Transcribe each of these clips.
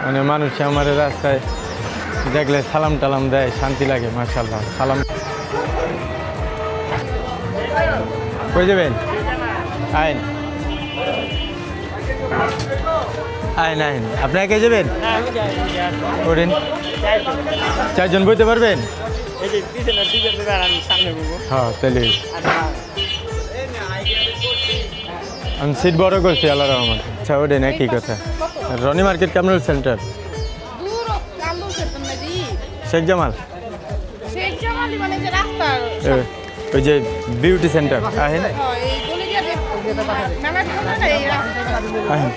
মানে মানুষ আমার রাস্তায় দেখলে সালাম টালাম দেয়, শান্তি লাগে। মাশাআল্লাহ। সালাম। কই যাবেন? আইন আইন আইন আপনি একে যাবেন? করেন। 4 জন বইতে পারবেন? হ্যাঁ তাহলে আমি সিট বড় করছি, আল্লাহ রহমান। আচ্ছা ওঠেন, একই কথা। রনি মার্কেট কামরুল সেন্টার, শেখ জামাল, ওই যে বিউটি সেন্টার। আহেন আহেন।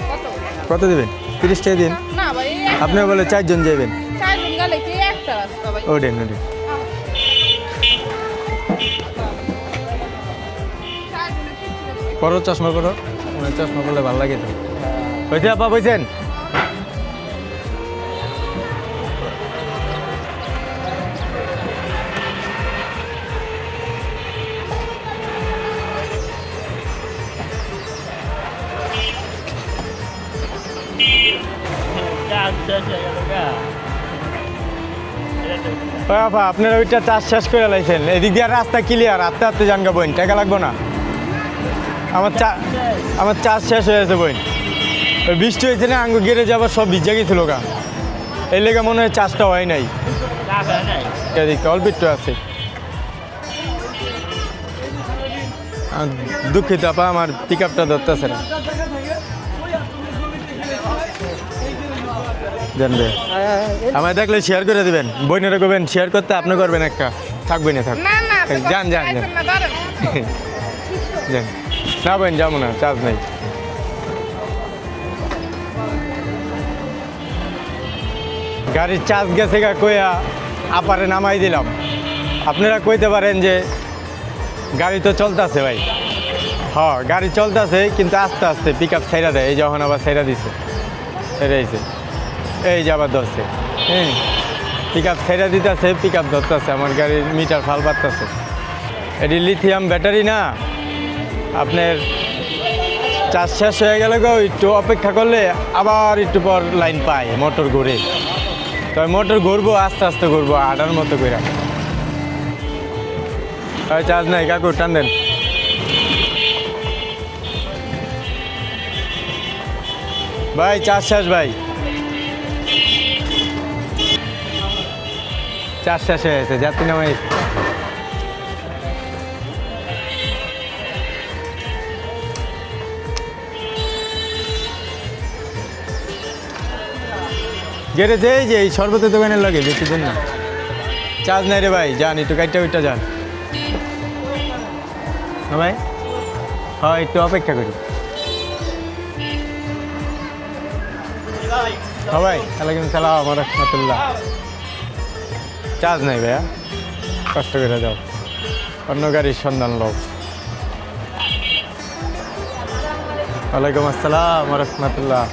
কত দেবেন? 30 টাকা দিন। আপনি বলে 4 জন যাবেন। ওঠেন ওঠেন। পরো চশমা পরো, চশমা পরলে ভালো লাগে তো। হয়েছে আপা, বলছেন? আপা আপনারা ওইটা চাষ শেষ করে লাইছেন, এদিক দিয়ে রাস্তা ক্লিয়ার, আস্তে আস্তে জান গা বইন, টাকা লাগবো না। আমার চাষ শেষ হয়ে গেছে বইন। ওই বৃষ্টি হয়েছে না, আঙ্গু গেড়ে যাবার সব ভিজে গেছিল গা, এই লেগে মনে হয় চাষটা হয় নাই। এদিকে অল্প একটু আছে। দুঃখিত আপা, আমার পিক আপটা ধরতেছে না। জানবে আমায় দেখলে শেয়ার করে দেবেন, বইনেরা করবেন শেয়ার করতে, আপনি করবেন একটা, থাকবেন না থাক। যান যান যান যান। না বোন যাবো না, চার্জ নেই। গাড়ির চার্জ গেছে গা কইয়া আপারে নামাই দিলাম। আপনারা কইতে পারেন যে গাড়ি তো চলতেছে ভাই। হ্যাঁ গাড়ি চলতেছে, কিন্তু আস্তে আস্তে পিক আপ ছেড়া দেয়। এই যখন আবার ছেড়া দিছে, ছেড়েছে, এই যে আবার ধরছে। হ্যাঁ পিক আপ ছেড়া দিতেছে, পিক আপ ধরতেছে, আমার গাড়ির মিটার ফাল পারতেছে। এটি লিথিয়াম ব্যাটারি না, আপনার চার্জ শেষ হয়ে গেলে গো একটু অপেক্ষা করলে আবার একটু পর লাইন পায়, মোটর ঘুরে। তবে মোটর ঘুরবো, আস্তে আস্তে ঘুরবো, আটার মতো করে। চার্জ নাই কাকু, টান দেন। ভাই চার্জ শেষ, ভাই চার্জ শেষ হয়ে গেছে, যাত্রী নামাই। গেড়েছে এই যে এই শরবতের দোকানের লাগে, বেশি দিন না। চার্জ নাই রে ভাই, যান একটু কাইটা ওইটা যান। হ্যাঁ ভাই, হ্যাঁ একটু অপেক্ষা করি। হ্যাঁ ভাই, ওয়ালাইকুম সালাম ওয়া রাহমাতুল্লাহ। চার্জ নাই ভাইয়া, কষ্ট করে যাও, অন্য গাড়ির সন্ধান লও। ওয়ালাইকুম আসসালাম ওয়া রাহমাতুল্লাহ।